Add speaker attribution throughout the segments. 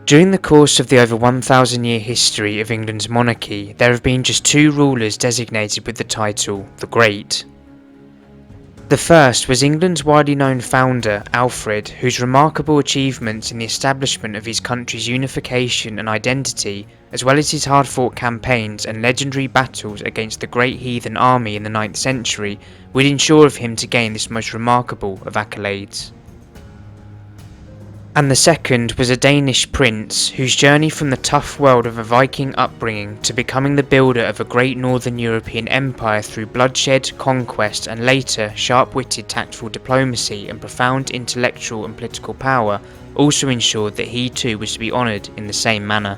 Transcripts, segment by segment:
Speaker 1: During the course of the over 1,000-year history of England's monarchy, there have been just two rulers designated with the title the Great. The first was England's widely known founder, Alfred, whose remarkable achievements in the establishment of his country's unification and identity, as well as his hard-fought campaigns and legendary battles against the great heathen army in the 9th century, would ensure of him to gain this most remarkable of accolades. And the second was a Danish prince, whose journey from the tough world of a Viking upbringing to becoming the builder of a great northern European empire through bloodshed, conquest, and later sharp-witted tactful diplomacy and profound intellectual and political power also ensured that he too was to be honoured in the same manner.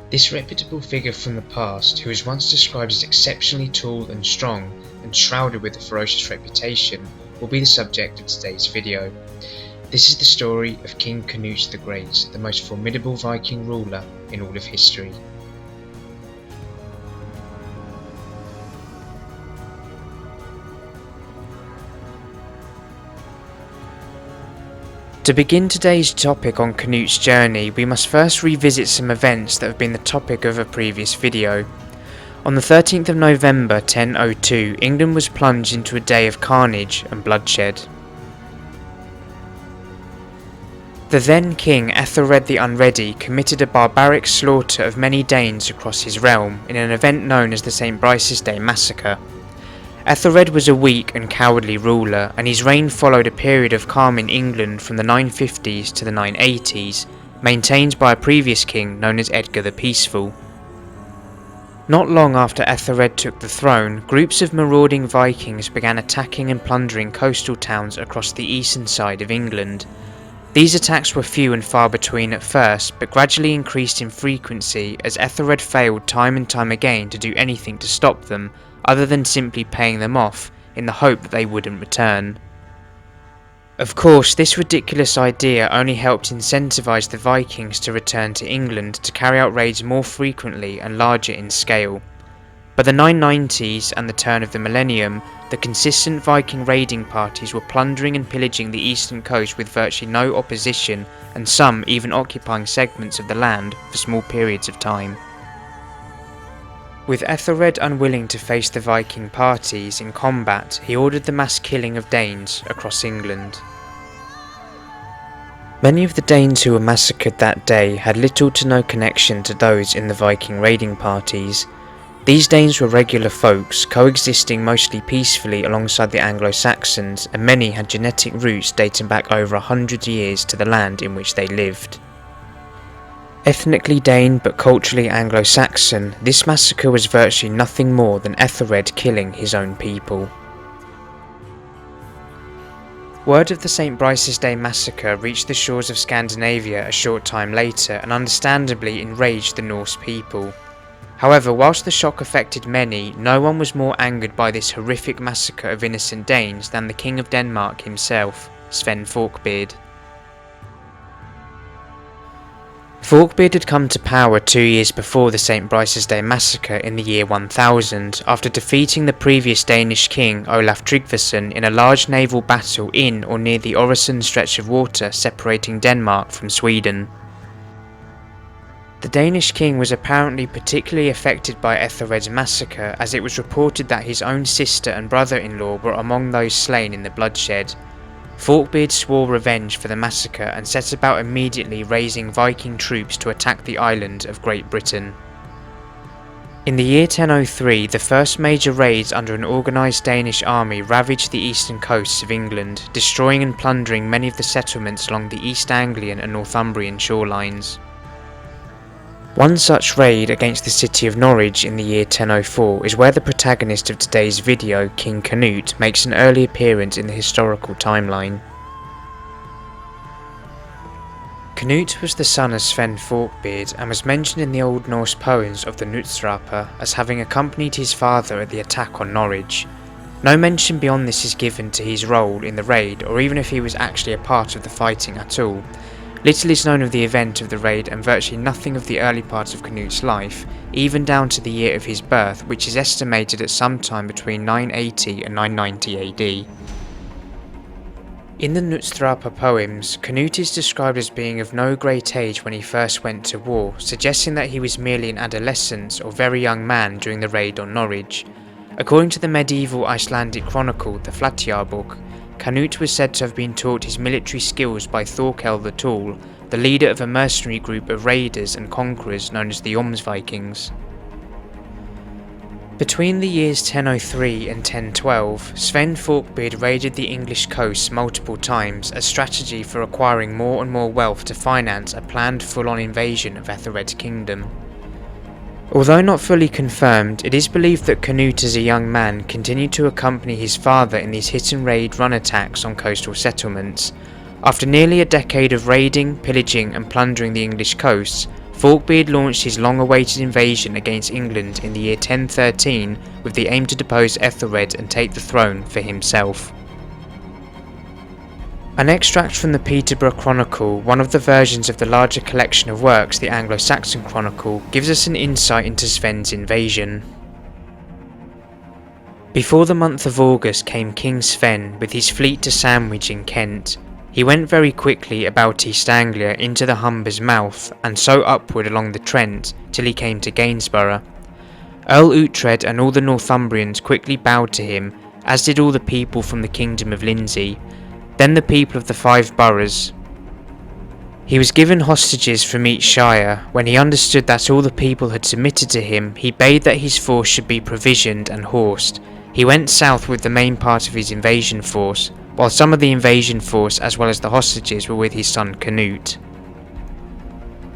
Speaker 1: This reputable figure from the past, who was once described as exceptionally tall and strong and shrouded with a ferocious reputation, will be the subject of today's video. This is the story of King Canute the Great, the most formidable Viking ruler in all of history. To begin today's topic on Canute's journey, we must first revisit some events that have been the topic of a previous video. On the 13th of November 1002, England was plunged into a day of carnage and bloodshed. The then King Aethelred the Unready committed a barbaric slaughter of many Danes across his realm in an event known as the St. Brice's Day Massacre. Aethelred was a weak and cowardly ruler, and his reign followed a period of calm in England from the 950s to the 980s, maintained by a previous king known as Edgar the Peaceful. Not long after Aethelred took the throne, groups of marauding Vikings began attacking and plundering coastal towns across the eastern side of England. These attacks were few and far between at first, but gradually increased in frequency as Aethelred failed time and time again to do anything to stop them, other than simply paying them off, in the hope that they wouldn't return. Of course, this ridiculous idea only helped incentivize the Vikings to return to England to carry out raids more frequently and larger in scale. By the 990s and the turn of the millennium, the consistent Viking raiding parties were plundering and pillaging the eastern coast with virtually no opposition, and some even occupying segments of the land for small periods of time. With Aethelred unwilling to face the Viking parties in combat, he ordered the mass killing of Danes across England. Many of the Danes who were massacred that day had little to no connection to those in the Viking raiding parties. These Danes were regular folks, coexisting mostly peacefully alongside the Anglo-Saxons, and many had genetic roots dating back over 100 years to the land in which they lived. Ethnically Dane but culturally Anglo-Saxon, this massacre was virtually nothing more than Aethelred killing his own people. Word of the St. Brice's Day Massacre reached the shores of Scandinavia a short time later and understandably enraged the Norse people. However, whilst the shock affected many, no one was more angered by this horrific massacre of innocent Danes than the King of Denmark himself, Sweyn Forkbeard. Forkbeard had come to power 2 years before the St. Brice's Day Massacre in the year 1000, after defeating the previous Danish king Olaf Tryggvason in a large naval battle in or near the Øresund stretch of water separating Denmark from Sweden. The Danish king was apparently particularly affected by Aethelred's massacre, as it was reported that his own sister and brother-in-law were among those slain in the bloodshed. Forkbeard swore revenge for the massacre and set about immediately raising Viking troops to attack the island of Great Britain. In the year 1003, the first major raids under an organised Danish army ravaged the eastern coasts of England, destroying and plundering many of the settlements along the East Anglian and Northumbrian shorelines. One such raid against the city of Norwich in the year 1004 is where the protagonist of today's video, King Canute, makes an early appearance in the historical timeline. Canute was the son of Sweyn Forkbeard and was mentioned in the Old Norse poems of the Knutsdrapa as having accompanied his father at the attack on Norwich. No mention beyond this is given to his role in the raid, or even if he was actually a part of the fighting at all. Little is known of the event of the raid and virtually nothing of the early parts of Canute's life, even down to the year of his birth, which is estimated at some time between 980 and 990 AD. In the Nutthrapa poems, Canute is described as being of no great age when he first went to war, suggesting that he was merely an adolescent or very young man during the raid on Norwich. According to the medieval Icelandic chronicle, the Flateyjarbók, Canute was said to have been taught his military skills by Thorkel the Tall, the leader of a mercenary group of raiders and conquerors known as the Vikings. Between the years 1003 and 1012, Sweyn Forkbeard raided the English coasts multiple times as strategy for acquiring more and more wealth to finance a planned full-on invasion of Aethelred's kingdom. Although not fully confirmed, it is believed that Canute as a young man continued to accompany his father in these hit-and-raid run attacks on coastal settlements. After nearly a decade of raiding, pillaging and plundering the English coasts, Forkbeard launched his long-awaited invasion against England in the year 1013 with the aim to depose Aethelred and take the throne for himself. An extract from the Peterborough Chronicle, one of the versions of the larger collection of works, the Anglo-Saxon Chronicle, gives us an insight into Sweyn's invasion. Before the month of August came King Sweyn with his fleet to Sandwich in Kent. He went very quickly about East Anglia into the Humber's mouth, and so upward along the Trent, till he came to Gainsborough. Earl Uhtred and all the Northumbrians quickly bowed to him, as did all the people from the kingdom of Lindsey, then the people of the 5 boroughs. He was given hostages from each shire. When he understood that all the people had submitted to him, he bade that his force should be provisioned and horsed. He went south with the main part of his invasion force, while some of the invasion force as well as the hostages were with his son Canute.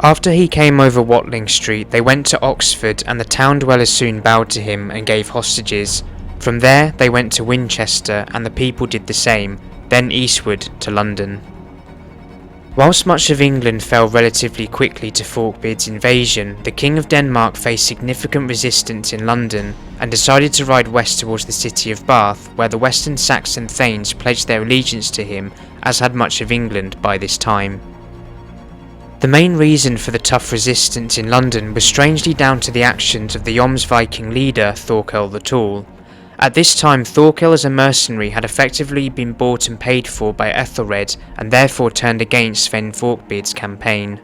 Speaker 1: After he came over Watling Street, they went to Oxford, and the town dwellers soon bowed to him and gave hostages. From there they went to Winchester, and the people did the same, then eastward to London. Whilst much of England fell relatively quickly to Forkbeard's invasion, the King of Denmark faced significant resistance in London and decided to ride west towards the city of Bath, where the Western Saxon Thanes pledged their allegiance to him, as had much of England by this time. The main reason for the tough resistance in London was strangely down to the actions of the Viking leader Thorkel the Tall. At this time, Thorkel as a mercenary had effectively been bought and paid for by Aethelred, and therefore turned against Sweyn Forkbeard's campaign.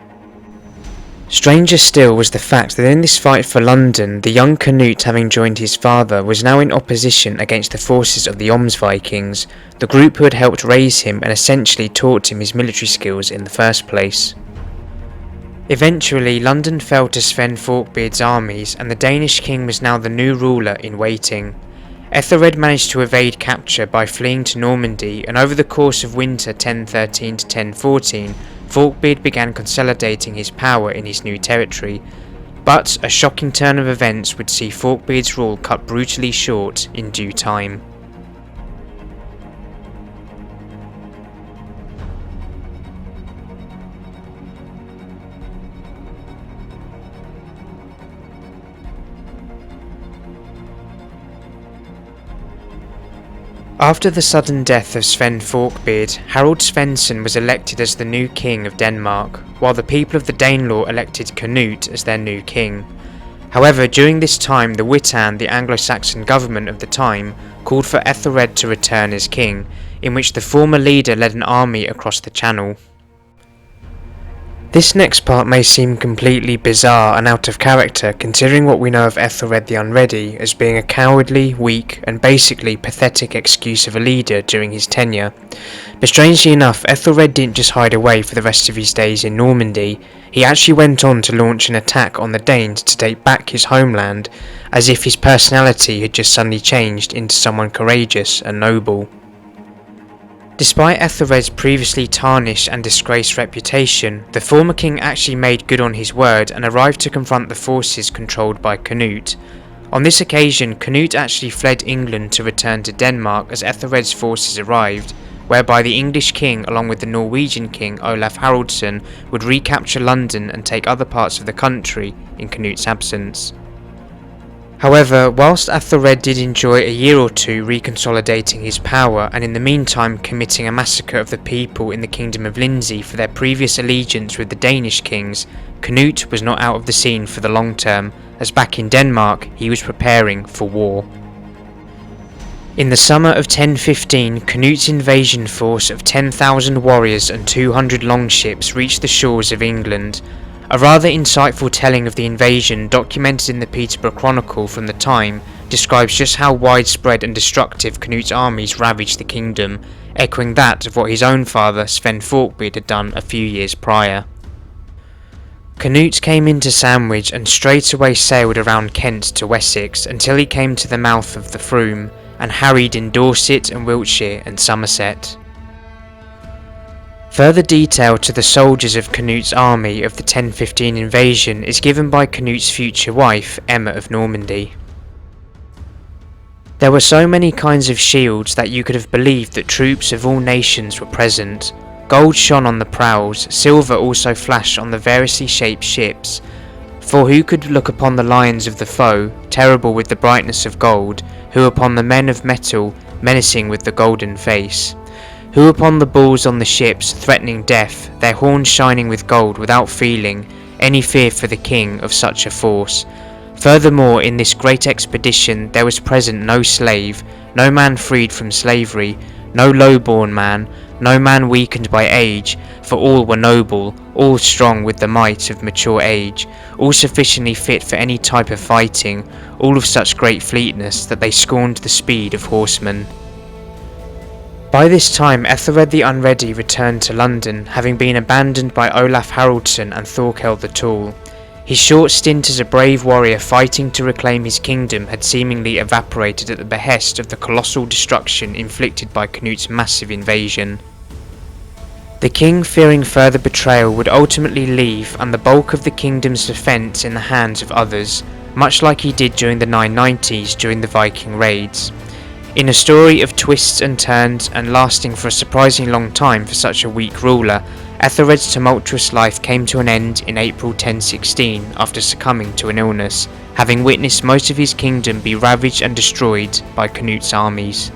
Speaker 1: Stranger still was the fact that in this fight for London, the young Canute, having joined his father, was now in opposition against the forces of the Vikings, the group who had helped raise him and essentially taught him his military skills in the first place. Eventually, London fell to Sweyn Forkbeard's armies, and the Danish king was now the new ruler in waiting. Aethelred managed to evade capture by fleeing to Normandy, and over the course of winter 1013 to 1014, Forkbeard began consolidating his power in his new territory. But a shocking turn of events would see Forkbeard's rule cut brutally short in due time. After the sudden death of Sweyn Forkbeard, Harold Svensson was elected as the new king of Denmark, while the people of the Danelaw elected Canute as their new king. However, during this time the Witan, the Anglo-Saxon government of the time, called for Aethelred to return as king, in which the former leader led an army across the Channel. This next part may seem completely bizarre and out of character considering what we know of Aethelred the Unready as being a cowardly, weak and basically pathetic excuse of a leader during his tenure. But strangely enough, Aethelred didn't just hide away for the rest of his days in Normandy, he actually went on to launch an attack on the Danes to take back his homeland, as if his personality had just suddenly changed into someone courageous and noble. Despite Aethelred's previously tarnished and disgraced reputation, the former king actually made good on his word and arrived to confront the forces controlled by Canute. On this occasion, Canute actually fled England to return to Denmark as Aethelred's forces arrived, whereby the English king along with the Norwegian king Olaf Haraldsson would recapture London and take other parts of the country in Canute's absence. However, whilst Aethelred did enjoy a year or two reconsolidating his power and in the meantime committing a massacre of the people in the kingdom of Lindsey for their previous allegiance with the Danish kings, Canute was not out of the scene for the long term, as back in Denmark he was preparing for war. In the summer of 1015, Canute's invasion force of 10,000 warriors and 200 longships reached the shores of England. A rather insightful telling of the invasion documented in the Peterborough Chronicle from the time describes just how widespread and destructive Canute's armies ravaged the kingdom, echoing that of what his own father Sweyn Forkbeard had done a few years prior. Canute came into Sandwich and straightway sailed around Kent to Wessex until he came to the mouth of the Frome, and harried in Dorset and Wiltshire and Somerset. Further detail to the soldiers of Canute's army of the 1015 invasion is given by Canute's future wife, Emma of Normandy. There were so many kinds of shields that you could have believed that troops of all nations were present. Gold shone on the prows, silver also flashed on the variously shaped ships. For who could look upon the lions of the foe, terrible with the brightness of gold, who upon the men of metal, menacing with the golden face? Who upon the bulls on the ships, threatening death, their horns shining with gold without feeling any fear for the king of such a force? Furthermore, in this great expedition there was present no slave, no man freed from slavery, no low-born man, no man weakened by age, for all were noble, all strong with the might of mature age, all sufficiently fit for any type of fighting, all of such great fleetness that they scorned the speed of horsemen. By this time Aethelred the Unready returned to London, having been abandoned by Olaf Haraldsson and Thorkel the Tall. His short stint as a brave warrior fighting to reclaim his kingdom had seemingly evaporated at the behest of the colossal destruction inflicted by Canute's massive invasion. The king, fearing further betrayal, would ultimately leave and the bulk of the kingdom's defence in the hands of others, much like he did during the 990s during the Viking raids. In a story of twists and turns and lasting for a surprisingly long time for such a weak ruler, Aethelred's tumultuous life came to an end in April 1016 after succumbing to an illness, having witnessed most of his kingdom be ravaged and destroyed by Canute's armies.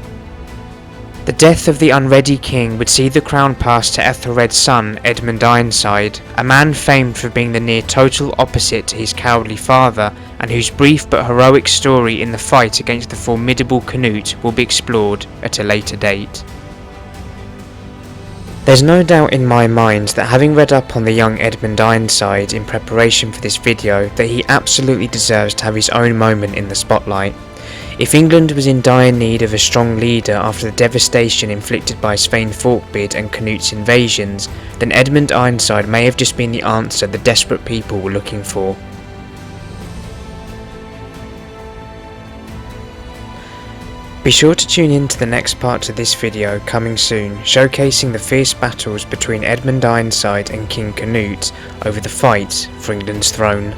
Speaker 1: The death of the unready king would see the crown pass to Aethelred's son Edmund Ironside, a man famed for being the near total opposite to his cowardly father, and whose brief but heroic story in the fight against the formidable Canute will be explored at a later date. There's no doubt in my mind that having read up on the young Edmund Ironside in preparation for this video, that he absolutely deserves to have his own moment in the spotlight. If England was in dire need of a strong leader after the devastation inflicted by Sweyn Forkbeard and Canute's invasions, then Edmund Ironside may have just been the answer the desperate people were looking for. Be sure to tune in to the next part of this video coming soon, showcasing the fierce battles between Edmund Ironside and King Canute over the fight for England's throne.